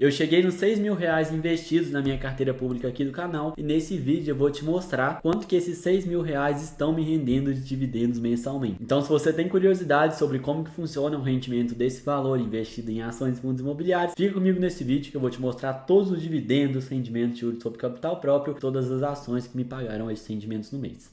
Eu cheguei nos R$ 6.000 investidos na minha carteira pública aqui do canal e nesse vídeo eu vou te mostrar quanto que esses R$ 6.000 estão me rendendo de dividendos mensalmente. Então, se você tem curiosidade sobre como que funciona o rendimento desse valor investido em ações e fundos imobiliários, fica comigo nesse vídeo que eu vou te mostrar todos os dividendos, rendimentos de juros sobre capital próprio, todas as ações que me pagaram esses rendimentos no mês.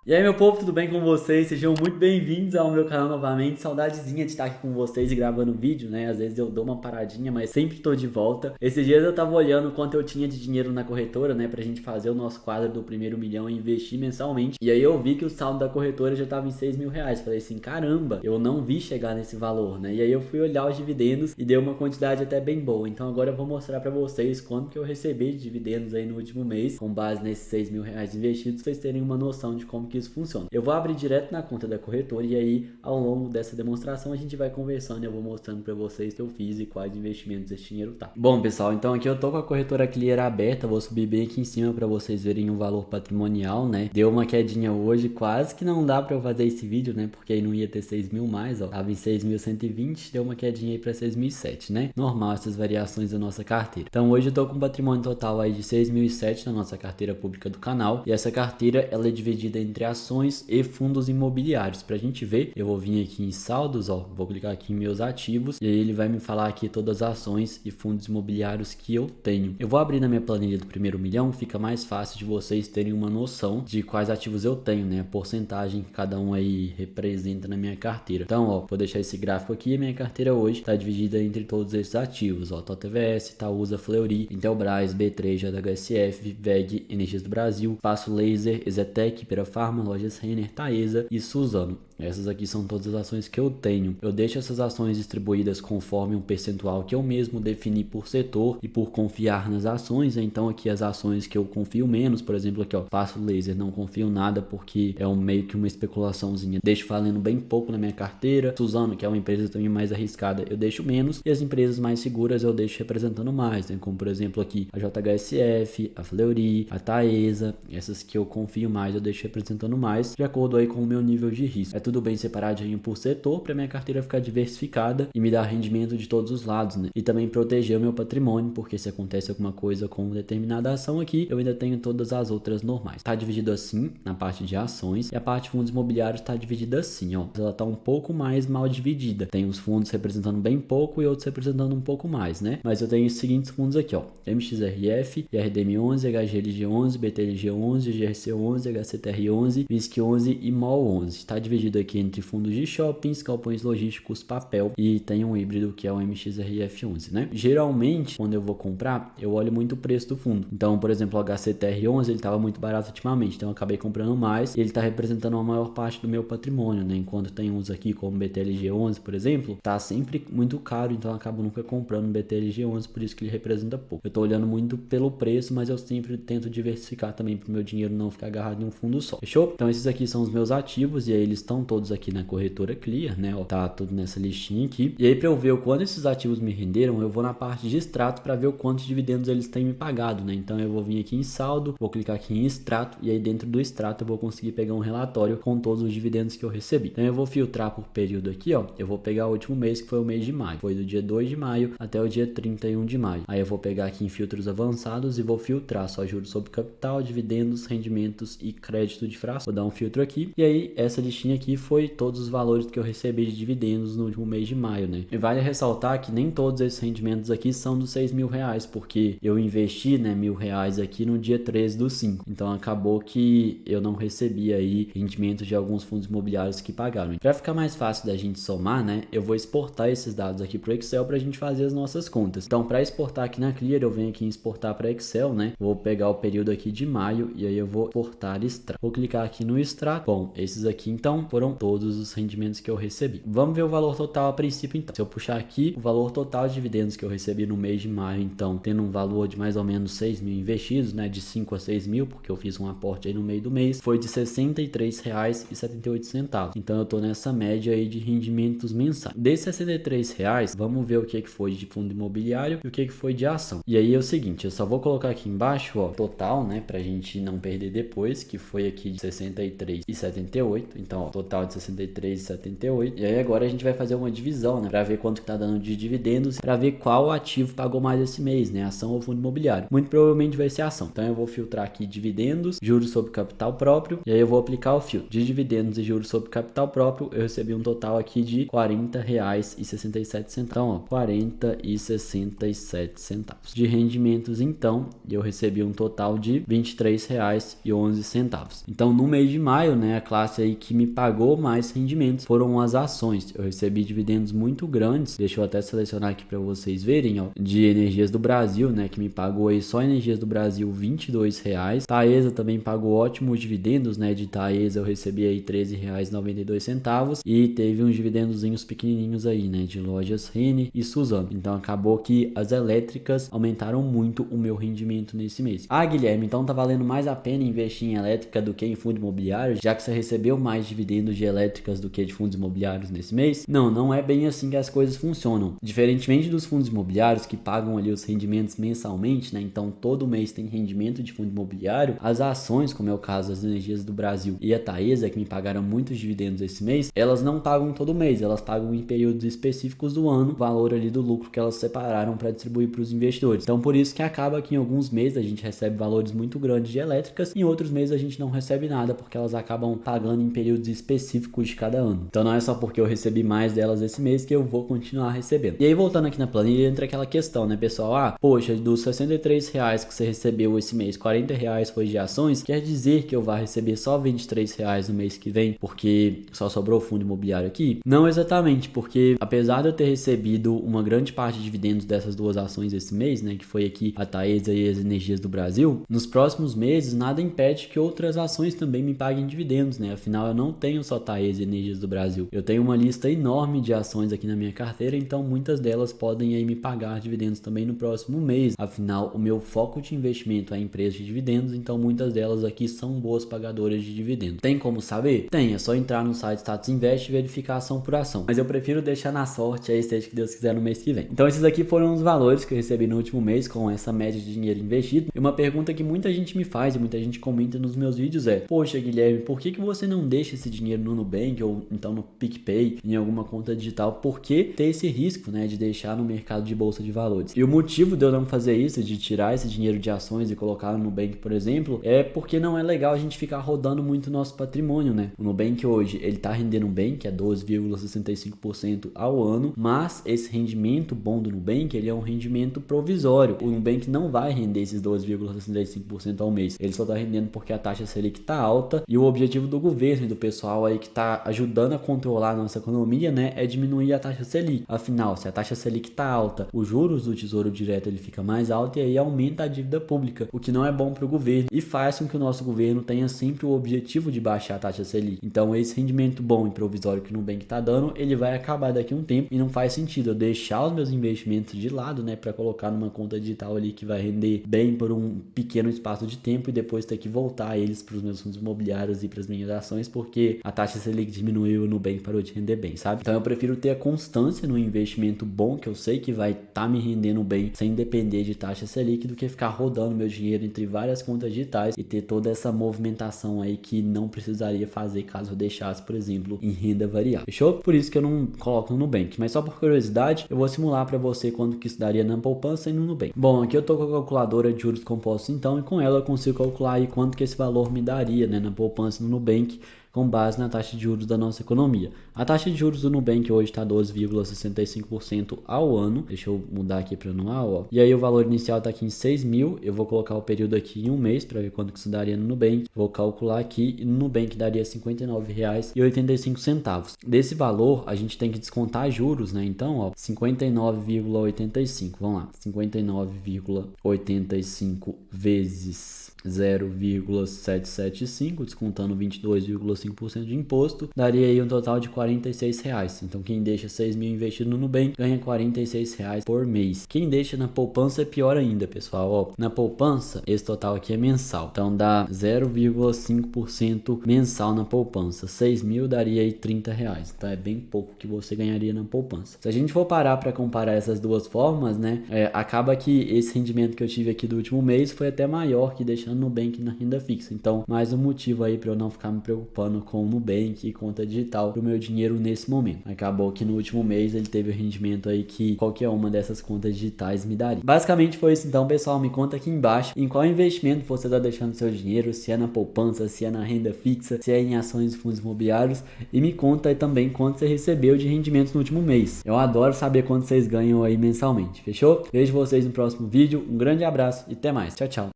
E aí, meu povo, tudo bem com vocês? Sejam muito bem-vindos ao meu canal novamente. Saudadezinha de estar aqui com vocês e gravando vídeo, né? Às vezes eu dou uma paradinha, mas sempre tô de volta. Esses dias eu tava olhando quanto eu tinha de dinheiro na corretora, né? Pra gente fazer o nosso quadro do primeiro milhão e investir mensalmente. E aí eu vi que o saldo da corretora já tava em R$ 6.000. Falei assim, caramba, eu não vi chegar nesse valor, né? E aí eu fui olhar os dividendos e deu uma quantidade até bem boa. Então agora eu vou mostrar pra vocês quanto que eu recebi de dividendos aí no último mês, com base nesses R$ 6.000 investidos, pra vocês terem uma noção de como que isso funciona. Eu vou abrir direto na conta da corretora e aí ao longo dessa demonstração a gente vai conversando e eu vou mostrando para vocês o que eu fiz e quais investimentos esse dinheiro tá. Bom, pessoal, então aqui eu tô com a corretora Clear aberta, vou subir bem aqui em cima para vocês verem o valor patrimonial, né? Deu uma quedinha hoje, quase que não dá para eu fazer esse vídeo, né? Porque aí não ia ter 6.000 mais, ó. Tava em 6.120, deu uma quedinha aí para 6.007, né? Normal essas variações da nossa carteira. Então hoje eu tô com um patrimônio total aí de 6.007 na nossa carteira pública do canal e essa carteira ela é dividida entre ações e fundos imobiliários. Pra gente ver, eu vou vir aqui em saldos, ó, vou clicar aqui em meus ativos e aí ele vai me falar aqui todas as ações e fundos imobiliários que eu tenho. Eu vou abrir na minha planilha do primeiro milhão, fica mais fácil de vocês terem uma noção de quais ativos eu tenho, né? A porcentagem que cada um aí representa na minha carteira. Então, ó, vou deixar esse gráfico aqui, a minha carteira hoje tá dividida entre todos esses ativos, ó, TOTVS, Itaúsa, Fleury, Intelbras, B3, JHSF, VEG, Energias do Brasil, Passo Laser, Ezetec, Pirafarma, Lojas Renner, Taesa e Suzano. Essas aqui são todas as ações que eu tenho. Eu deixo essas ações distribuídas conforme um percentual que eu mesmo defini por setor e por confiar nas ações. Então aqui as ações que eu confio menos, por exemplo aqui ó, Passo Laser, não confio nada porque é meio que uma especulaçãozinha. Deixo valendo bem pouco na minha carteira. Suzano, que é uma empresa também mais arriscada, eu deixo menos. E as empresas mais seguras eu deixo representando mais, né? Como por exemplo aqui a JHSF, a Fleury, a Taesa. Essas que eu confio mais eu deixo representando mais, de acordo aí com o meu nível de risco. É tudo bem separadinho por setor para minha carteira ficar diversificada e me dar rendimento de todos os lados, né? E também proteger o meu patrimônio, porque se acontece alguma coisa com determinada ação aqui, eu ainda tenho todas as outras normais. Tá dividido assim na parte de ações e a parte de fundos imobiliários tá dividida assim, ó. Ela tá um pouco mais mal dividida. Tem os fundos representando bem pouco e outros representando um pouco mais, né? Mas eu tenho os seguintes fundos aqui, ó. MXRF, IRDM11, HGLG11, BTLG11, GRC11, HCTR11, VISC11 e MOL11. Tá dividido aqui entre fundos de shoppings, galpões logísticos, papel e tem um híbrido que é o MXRF11, né? Geralmente, quando eu vou comprar, eu olho muito o preço do fundo. Então, por exemplo, o HCTR11, ele estava muito barato ultimamente, então eu acabei comprando mais e ele está representando a maior parte do meu patrimônio, né? Enquanto tem uns aqui como BTLG11, por exemplo, tá sempre muito caro, então eu acabo nunca comprando BTLG11, por isso que ele representa pouco. Eu tô olhando muito pelo preço, mas eu sempre tento diversificar também para o meu dinheiro não ficar agarrado em um fundo só. Fechou? Então esses aqui são os meus ativos e aí eles estão todos aqui na corretora Clear, né? Ó, tá tudo nessa listinha aqui. E aí para eu ver o quanto esses ativos me renderam, eu vou na parte de extrato para ver o quanto de dividendos eles têm me pagado, né? Então eu vou vir aqui em saldo, vou clicar aqui em extrato e aí dentro do extrato eu vou conseguir pegar um relatório com todos os dividendos que eu recebi. Então eu vou filtrar por período aqui, ó. Eu vou pegar o último mês que foi o mês de maio. Foi do dia 2 de maio até o dia 31 de maio. Aí eu vou pegar aqui em filtros avançados e vou filtrar só juros sobre capital, dividendos, rendimentos e crédito de fração. Vou dar um filtro aqui e aí essa listinha aqui foi todos os valores que eu recebi de dividendos no último mês de maio, né? E vale ressaltar que nem todos esses rendimentos aqui são dos R$ 6.000, porque eu investi, né, R$ 1.000 aqui no dia 13 do 5. Então acabou que eu não recebi aí rendimentos de alguns fundos imobiliários que pagaram. Para ficar mais fácil da gente somar, né, eu vou exportar esses dados aqui para o Excel para a gente fazer as nossas contas. Então para exportar aqui na Clear, eu venho aqui em exportar para Excel, né? Vou pegar o período aqui de maio e aí eu vou exportar extrato. Vou clicar aqui no extrato. Bom, esses aqui então foram todos os rendimentos que eu recebi. Vamos ver o valor total a princípio então. Se eu puxar aqui, o valor total de dividendos que eu recebi no mês de maio, então, tendo um valor de mais ou menos 6.000 investidos, né, de 5 a 6.000, porque eu fiz um aporte aí no meio do mês, foi de R$ 63,78. Então eu tô nessa média aí de rendimentos mensais. Desses R$ 63, vamos ver o que foi de fundo imobiliário e o que foi de ação. E aí é o seguinte, eu só vou colocar aqui embaixo, ó, total, né, pra gente não perder depois, que foi aqui de 63,78. Então, ó, total de 63,78. E aí agora a gente vai fazer uma divisão, né, para ver quanto que tá dando de dividendos, para ver qual ativo pagou mais esse mês, né, ação ou fundo imobiliário. Muito provavelmente vai ser ação. Então eu vou filtrar aqui dividendos, juros sobre capital próprio, e aí eu vou aplicar o filtro de dividendos e juros sobre capital próprio. Eu recebi um total aqui de R$ 40,67. Então, ó, 40,67 centavos. De rendimentos, então, eu recebi um total de R$ 23,11. Então, no mês de maio, né, a classe aí que me pagou mais rendimentos foram as ações. Eu recebi dividendos muito grandes. Deixa eu até selecionar aqui para vocês verem, ó, de Energias do Brasil, né, que me pagou aí só Energias do Brasil R$ 22,00. Taesa também pagou ótimos dividendos, né, de Taesa eu recebi aí R$ 13,92 e teve uns dividendozinhos pequenininhos aí, né, de lojas Rene e Suzano. Então acabou que as elétricas aumentaram muito o meu rendimento nesse mês. Ah, Guilherme, então tá valendo mais a pena investir em elétrica do que em fundo imobiliário, já que você recebeu mais dividendos de elétricas do que de fundos imobiliários nesse mês? Não, não é bem assim que as coisas funcionam. Diferentemente dos fundos imobiliários que pagam ali os rendimentos mensalmente, né, então todo mês tem rendimento de fundo imobiliário, as ações, como é o caso das Energias do Brasil e a Taesa, que me pagaram muitos dividendos esse mês, elas não pagam todo mês, elas pagam em períodos específicos do ano, o valor ali do lucro que elas separaram para distribuir para os investidores. Então por isso que acaba que em alguns meses a gente recebe valores muito grandes de elétricas, em outros meses a gente não recebe nada, porque elas acabam pagando em períodos específicos de cada ano. Então não é só porque eu recebi mais delas esse mês que eu vou continuar recebendo. E aí voltando aqui na planilha, entra aquela questão, né, pessoal? Ah, poxa, dos R$ 63,00 que você recebeu esse mês, R$ 40,00 foi de ações, quer dizer que eu vou receber só R$ 23,00 no mês que vem, porque só sobrou fundo imobiliário aqui? Não exatamente, porque apesar de eu ter recebido uma grande parte de dividendos dessas duas ações esse mês, né, que foi aqui a Taesa e as Energias do Brasil, nos próximos meses nada impede que outras ações também me paguem dividendos, né? Afinal, eu não tenho só Taesa e Energias do Brasil. Eu tenho uma lista enorme de ações aqui na minha carteira, então muitas delas podem aí me pagar dividendos também no próximo mês. Afinal, o meu foco de investimento é em empresas de dividendos, então muitas delas aqui são boas pagadoras de dividendos. Tem como saber? Tem, é só entrar no site Status Invest e verificar ação por ação. Mas eu prefiro deixar na sorte, aí seja que Deus quiser no mês que vem. Então esses aqui foram os valores que eu recebi no último mês com essa média de dinheiro investido. E uma pergunta que muita gente me faz e muita gente comenta nos meus vídeos é: poxa, Guilherme, por que você não deixa esse dinheiro no Nubank ou então no PicPay, em alguma conta digital? Por que ter esse risco, né, de deixar no mercado de bolsa de valores? E o motivo de eu não fazer isso, de tirar esse dinheiro de ações e colocar no Nubank, por exemplo, é porque não é legal a gente ficar rodando muito o nosso patrimônio, né? O Nubank hoje, ele tá rendendo bem, que é 12,65% ao ano, mas esse rendimento bom do Nubank, ele é um rendimento provisório. O Nubank não vai render esses 12,65% ao mês. Ele só tá rendendo porque a taxa Selic tá alta e o objetivo do governo e do pessoal aí que tá ajudando a controlar a nossa economia, né, é diminuir a taxa Selic. Afinal, se a taxa Selic tá alta, os juros do Tesouro Direto ele fica mais alto e aí aumenta a dívida pública, o que não é bom para o governo e faz com que o nosso governo tenha sempre o objetivo de baixar a taxa Selic. Então esse rendimento bom e provisório que o Nubank tá dando, ele vai acabar daqui a um tempo e não faz sentido eu deixar os meus investimentos de lado, né, para colocar numa conta digital ali que vai render bem por um pequeno espaço de tempo e depois ter que voltar eles para os meus fundos imobiliários e para as minhas ações, porque a taxa Selic diminuiu e o Nubank parou de render bem, sabe? Então eu prefiro ter a constância no investimento bom, que eu sei que vai estar me rendendo bem sem depender de taxa Selic, do que ficar rodando meu dinheiro entre várias contas digitais e ter toda essa movimentação aí que não precisaria fazer caso eu deixasse, por exemplo, em renda variável. Fechou? Por isso que eu não coloco no Nubank, mas só por curiosidade, eu vou simular para você quanto que isso daria na poupança e no Nubank. Bom, aqui eu tô com a calculadora de juros compostos então, e com ela eu consigo calcular aí quanto que esse valor me daria, né, na poupança e no Nubank, com base na taxa de juros da nossa economia. A taxa de juros do Nubank hoje está 12,65% ao ano. Deixa eu mudar aqui para anual, ó. E aí o valor inicial está aqui em 6 mil. Eu vou colocar o período aqui em um mês para ver quanto que isso daria no Nubank. Vou calcular aqui e no Nubank daria R$ 59,85. Desse valor, a gente tem que descontar juros, né? Então, ó, 59,85. Vamos lá. 59,85 vezes 0,775, descontando 22,5% de imposto, daria aí um total de R$ R$ 46. Então quem deixa 6 mil investido no Nubank ganha R$ 46 por mês. Quem deixa na poupança é pior ainda, pessoal. Ó, na poupança, esse total aqui é mensal. Então dá 0,5% mensal na poupança. 6 mil daria aí R$ 30. Então é bem pouco que você ganharia na poupança. Se a gente for parar para comparar essas duas formas, né, acaba que esse rendimento que eu tive aqui do último mês foi até maior que deixando no Nubank na renda fixa. Então, mais um motivo aí para eu não ficar me preocupando com o Nubank e conta digital do meu dinheiro nesse momento. Acabou que no último mês ele teve o rendimento aí que qualquer uma dessas contas digitais me daria. Basicamente foi isso então, pessoal. Me conta aqui embaixo em qual investimento você está deixando seu dinheiro, se é na poupança, se é na renda fixa, se é em ações e fundos imobiliários, e me conta aí também quanto você recebeu de rendimentos no último mês. Eu adoro saber quanto vocês ganham aí mensalmente, fechou? Vejo vocês no próximo vídeo, um grande abraço e até mais. Tchau, tchau.